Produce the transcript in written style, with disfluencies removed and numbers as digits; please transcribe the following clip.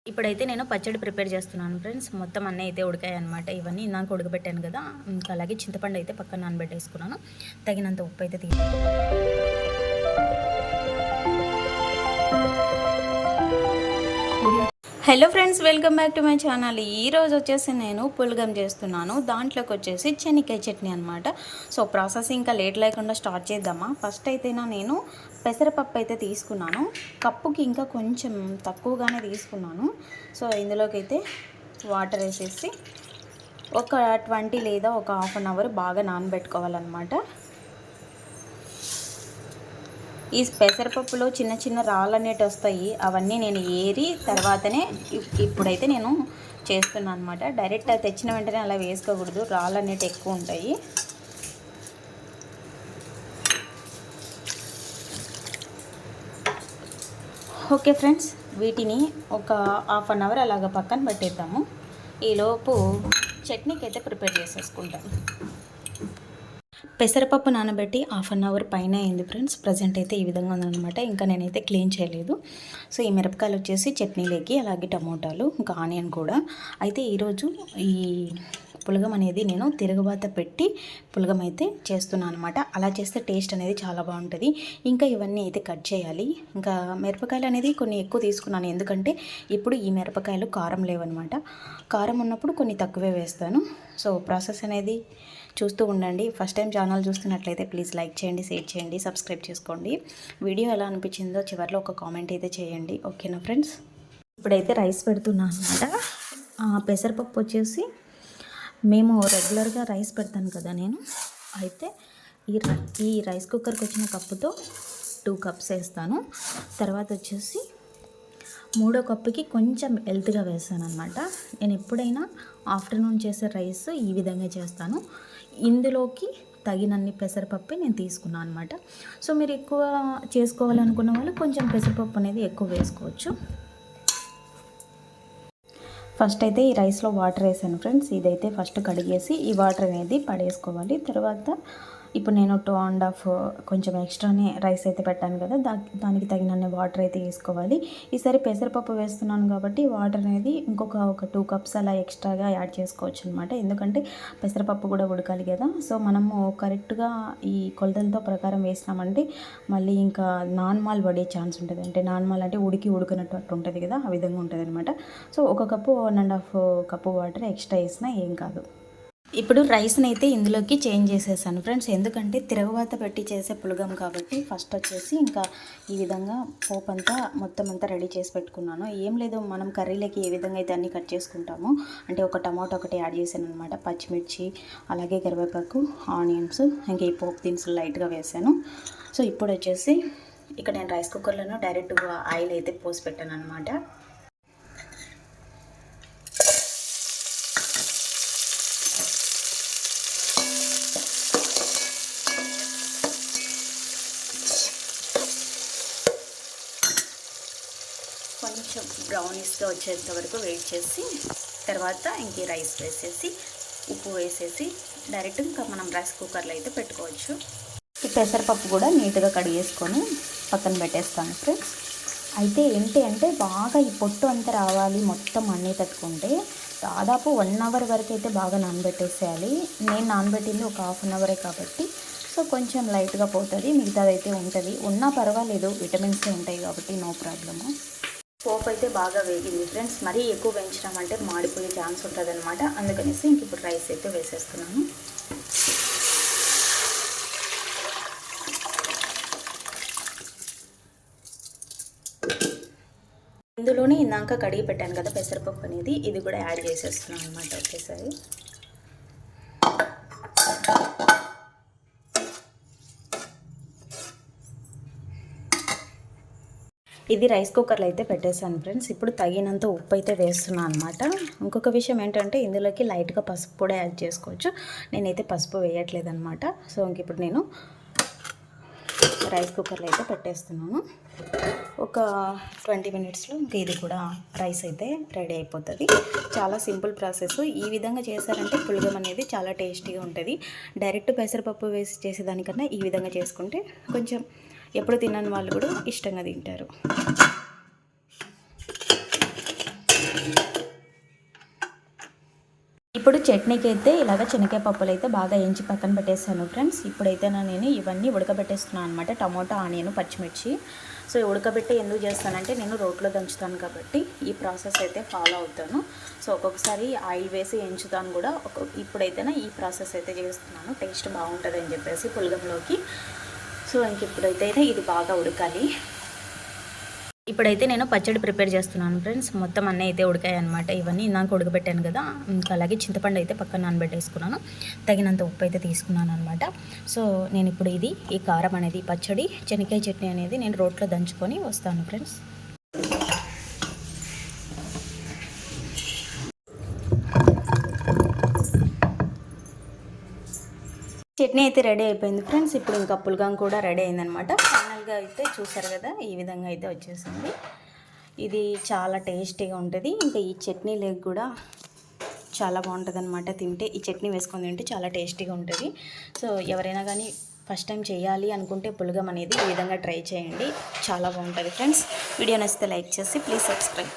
ఇప్పుడైతే నేను పచ్చడి ప్రిపేర్ చేస్తున్నాను ఫ్రెండ్స్. మొత్తం అన్నీ అయితే ఉడికాయి అనమాట. ఇవన్నీ ఇందాక ఉడకబెట్టాను కదా, ఇంకా అలాగే చింతపండు అయితే పక్కన నానబెట్టేసుకున్నాను. తగినంత ఉప్పు అయితే hello friends, welcome back to my channel. ఈరోజు వచ్చేసి నేను పులగం చేస్తున్నాను. దాంట్లోకి వచ్చేసి శనక్కాయ చట్నీ అనమాట. సో ప్రాసెస్ ఇంకా లేట్ లేకుండా స్టార్ట్ చేద్దామా. ఫస్ట్ అయితే నేను పెసరపప్పు అయితే తీసుకున్నాను. కప్పుకి ఇంకా కొంచెం తక్కువగానే తీసుకున్నాను. సో ఇందులోకి అయితే వాటర్ వేసేసి ఒక 20 లేదా ఒక హాఫ్ అన్ అవర్ బాగా నానబెట్టుకోవాలన్నమాట. ఈ పెసరపప్పులో చిన్న చిన్న రాళ్ళు అనేవి వస్తాయి. అవన్నీ నేను ఏరి తర్వాతనే ఇప్పుడైతే నేను చేస్తున్నాను అనమాట. డైరెక్ట్ తెచ్చిన వెంటనే అలా వేసుకోకూడదు, రాళ్ళు అనేవి ఎక్కువ ఉంటాయి. ఓకే ఫ్రెండ్స్, వీటిని ఒక హాఫ్ అన్ అవర్ అలాగ పక్కన పెట్టేద్దాము. ఈలోపు చట్నీకి అయితే ప్రిపేర్ చేసేసుకుంటాను. పెసరపప్పు నానబెట్టి హాఫ్ అన్ అవర్ పైన అయింది ఫ్రెండ్స్. ప్రజెంట్ అయితే ఈ విధంగా ఉందన్నమాట. ఇంకా నేనైతే క్లీన్ చేయలేదు. సో ఈ మిరపకాయలు వచ్చేసి చట్నీలోకి, అలాగే టమోటాలు, ఇంకా ఆనియన్ కూడా. అయితే ఈరోజు ఈ పులగం అనేది నేను తిరగబాత పెట్టి పులగం అయితే చేస్తున్నాను అనమాట. అలా చేస్తే టేస్ట్ అనేది చాలా బాగుంటుంది. ఇంకా ఇవన్నీ అయితే కట్ చేయాలి. ఇంకా మిరపకాయలు అనేది కొన్ని ఎక్కువ తీసుకున్నాను, ఎందుకంటే ఇప్పుడు ఈ మిరపకాయలు కారం లేవన్నమాట. కారం ఉన్నప్పుడు కొన్ని తక్కువే వేస్తాను. సో ప్రాసెస్ అనేది చూస్తూ ఉండండి. ఫస్ట్ టైం ఛానల్ చూస్తున్నట్లయితే ప్లీజ్ లైక్ చేయండి, షేర్ చేయండి, సబ్స్క్రైబ్ చేసుకోండి. వీడియో ఎలా అనిపించిందో చివరిలో ఒక కామెంట్ అయితే చేయండి. ఓకేనా ఫ్రెండ్స్. ఇప్పుడైతే రైస్ పెడుతున్నాను అనమాట. పెసరపప్పు వచ్చేసి మేము రెగ్యులర్గా రైస్ పెడతాను కదా నేను, అయితే ఈ రైస్ కుక్కర్కి వచ్చిన కప్పుతో 2 కప్స్ వేస్తాను. తర్వాత వచ్చేసి 3వ కప్పుకి కొంచెం హెల్త్గా వేస్తాను అనమాట. నేను ఎప్పుడైనా ఆఫ్టర్నూన్ చేసే రైస్ ఈ విధంగా చేస్తాను. ఇందులోకి తగినన్ని పెసరపప్పు నేను తీసుకున్నాను అనమాట. సో మీరు ఎక్కువ చేసుకోవాలనుకున్న వాళ్ళు కొంచెం పెసరపప్పు అనేది ఎక్కువ వేసుకోవచ్చు. ఫస్ట్ అయితే ఈ రైస్లో వాటర్ వేసాను ఫ్రెండ్స్. ఇదైతే ఫస్ట్ కడిగేసి ఈ వాటర్ అనేది పడేసుకోవాలి. తర్వాత ఇప్పుడు నేను 2.5 కొంచెం ఎక్స్ట్రానే రైస్ అయితే పెట్టాను కదా, దానికి తగినన్ని వాటర్ అయితే వేసుకోవాలి. ఈసారి పెసరపప్పు వేస్తున్నాను కాబట్టి వాటర్ అనేది ఒక 2 కప్స్ అలా ఎక్స్ట్రాగా యాడ్ చేసుకోవచ్చు అనమాట. ఎందుకంటే పెసరపప్పు కూడా ఉడకాలి కదా. సో మనము కరెక్ట్గా ఈ కొలతలతో ప్రకారం వేసినామంటే మళ్ళీ ఇంకా నాన్మాల్ పడే ఛాన్స్ ఉంటుంది. అంటే నాన్మాల్ అంటే ఉడికినట్టు ఉంటుంది కదా, ఆ విధంగా ఉంటుంది అనమాట. So 1 cup 1.5 cup water extra వేసినా ఏం కాదు. ఇప్పుడు రైస్ని అయితే ఇందులోకి చేంజ్ చేసేసాను ఫ్రెండ్స్. ఎందుకంటే తిరగవాత పెట్టి చేసే పులగం కాబట్టి ఫస్ట్ వచ్చేసి ఇంకా ఈ విధంగా పోపు అంతా మొత్తం అంతా రెడీ చేసి పెట్టుకున్నాను. ఏం లేదు, మనం కర్రీలకి ఏ విధంగా అయితే అన్నీ కట్ చేసుకుంటామో, అంటే ఒక టమాటో ఒకటి యాడ్ చేశాను అనమాట, పచ్చిమిర్చి, అలాగే కరివేపాకు, ఆనియన్స్, ఇంకా ఈ పోపు దినుసులు లైట్గా వేసాను. సో ఇప్పుడు వచ్చేసి ఇక్కడ నేను రైస్ కుక్కర్లోనూ డైరెక్ట్గా ఆయిల్ అయితే పోసి పెట్టాను అనమాట. కొంచెం బ్రౌనిష్గా వచ్చేంత వరకు వెయిట్ చేసి తర్వాత ఇంక రైస్ వేసేసి ఉప్పు వేసేసి డైరెక్ట్ ఇంకా మనం రైస్ కుక్కర్లో అయితే పెట్టుకోవచ్చు. ఈ పెసరపప్పు కూడా నీట్గా కడిగేసుకొని పక్కన పెట్టేస్తాను ఫ్రెండ్స్. అయితే ఏంటి అంటే బాగా ఈ పొట్టు అంతా రావాలి, మొత్తం అన్నీ తట్టుకుంటే దాదాపు 1 అవర్ వరకు అయితే బాగా నానబెట్టేసేయాలి. నేను నానబెట్టింది ఒక హాఫ్ అన్ అవరే కాబట్టి సో కొంచెం లైట్గా పోతుంది, మిగతాదైతే ఉంటుంది. ఉన్నా పర్వాలేదు, విటమిన్స్ ఉంటాయి కాబట్టి నో ప్రాబ్లము. పోపు అయితే బాగా వేగింది ఫ్రెండ్స్. మరీ ఎక్కువ వేయించినామంటే మాడిపోయే ఛాన్స్ ఉంటుంది అనమాట. అందుకనేసి ఇంక ఇప్పుడు రైస్ అయితే వేసేస్తున్నాను. ఇందులోనే ఇందాక కడిగి పెట్టాను కదా పెసరపప్పు అనేది, ఇది కూడా యాడ్ చేసేస్తున్నాను అనమాట ఒకేసారి. ఇది రైస్ కుక్కర్లో అయితే పెట్టేశాను ఫ్రెండ్స్. ఇప్పుడు తగినంత ఉప్పు అయితే వేస్తున్నాను అనమాట. ఇంకొక విషయం ఏంటంటే ఇందులోకి లైట్గా పసుపు కూడా యాడ్ చేసుకోవచ్చు. నేనైతే పసుపు వేయట్లేదు అనమాట. సో ఇంక ఇప్పుడు నేను రైస్ కుక్కర్లో అయితే పెట్టేస్తున్నాను. ఒక 20 మినిట్స్లో ఇంకా ఇది కూడా రైస్ అయితే రెడీ అయిపోతుంది. చాలా సింపుల్ ప్రాసెస్. ఈ విధంగా చేశారంటే పులగం అనేది చాలా టేస్టీగా ఉంటుంది. డైరెక్ట్ పెసరపప్పు వేసి చేసేదానికన్నా ఈ విధంగా చేసుకుంటే కొంచెం ఎప్పుడు తినని వాళ్ళు కూడా ఇష్టంగా తింటారు. చట్నీకి అయితే ఇలాగ శనగకాయ పప్పులు అయితే బాగా ఎంచి పక్కన పెట్టేస్తాను ఫ్రెండ్స్. ఇప్పుడైతే నేను ఇవన్నీ ఉడకబెట్టేస్తున్నాను అనమాట. టమోటా, ఆనియన్, పచ్చిమిర్చి. సో ఉడకబెట్టి ఎందుకు చేస్తానంటే నేను రోట్లో దంచుతాను కాబట్టి ఈ ప్రాసెస్ అయితే ఫాలో అవుతాను. సో ఒక్కొక్కసారి ఆయిల్ వేసి ఎంచుతాను కూడా. ఇప్పుడైతే ఈ ప్రాసెస్ అయితే చేస్తున్నాను, టేస్ట్ బాగుంటుంది అని చెప్పేసి పులగంలోకి. సో ఇంక ఇప్పుడైతే ఇది బాగా ఉడకాలి. ఇప్పుడైతే నేను పచ్చడి ప్రిపేర్ చేస్తున్నాను ఫ్రెండ్స్. మొత్తం అన్నీ అయితే ఉడికాయి అనమాట. ఇవన్నీ ఇందాక ఉడకబెట్టాను కదా. ఇంకా అలాగే చింతపండు అయితే పక్కన నానబెట్టేసుకున్నాను. తగినంత ఉప్పు అయితే తీసుకున్నాను అనమాట. సో నేను ఇప్పుడు ఈ కారం అనేది, పచ్చడి, శనగకాయ చట్నీ అనేది నేను రోట్లో దంచుకొని వస్తాను ఫ్రెండ్స్. చట్నీ అయితే రెడీ అయిపోయింది ఫ్రెండ్స్. ఇప్పుడు ఇంకా పులగం కూడా రెడీ అయిందనమాట. ఫైనల్గా అయితే చూసారు కదా, ఈ విధంగా అయితే వచ్చేసింది. ఇది చాలా టేస్టీగా ఉంటుంది. ఇంకా ఈ చట్నీ లేక కూడా చాలా బాగుంటుంది అనమాట. తింటే ఈ చట్నీ వేసుకొని తింటే చాలా టేస్టీగా ఉంటుంది. సో ఎవరైనా కానీ ఫస్ట్ టైం చేయాలి అనుకుంటే పులగం అనేది ఈ విధంగా ట్రై చేయండి, చాలా బాగుంటుంది ఫ్రెండ్స్. వీడియో నచ్చితే లైక్ చేసి ప్లీజ్ సబ్స్క్రైబ్.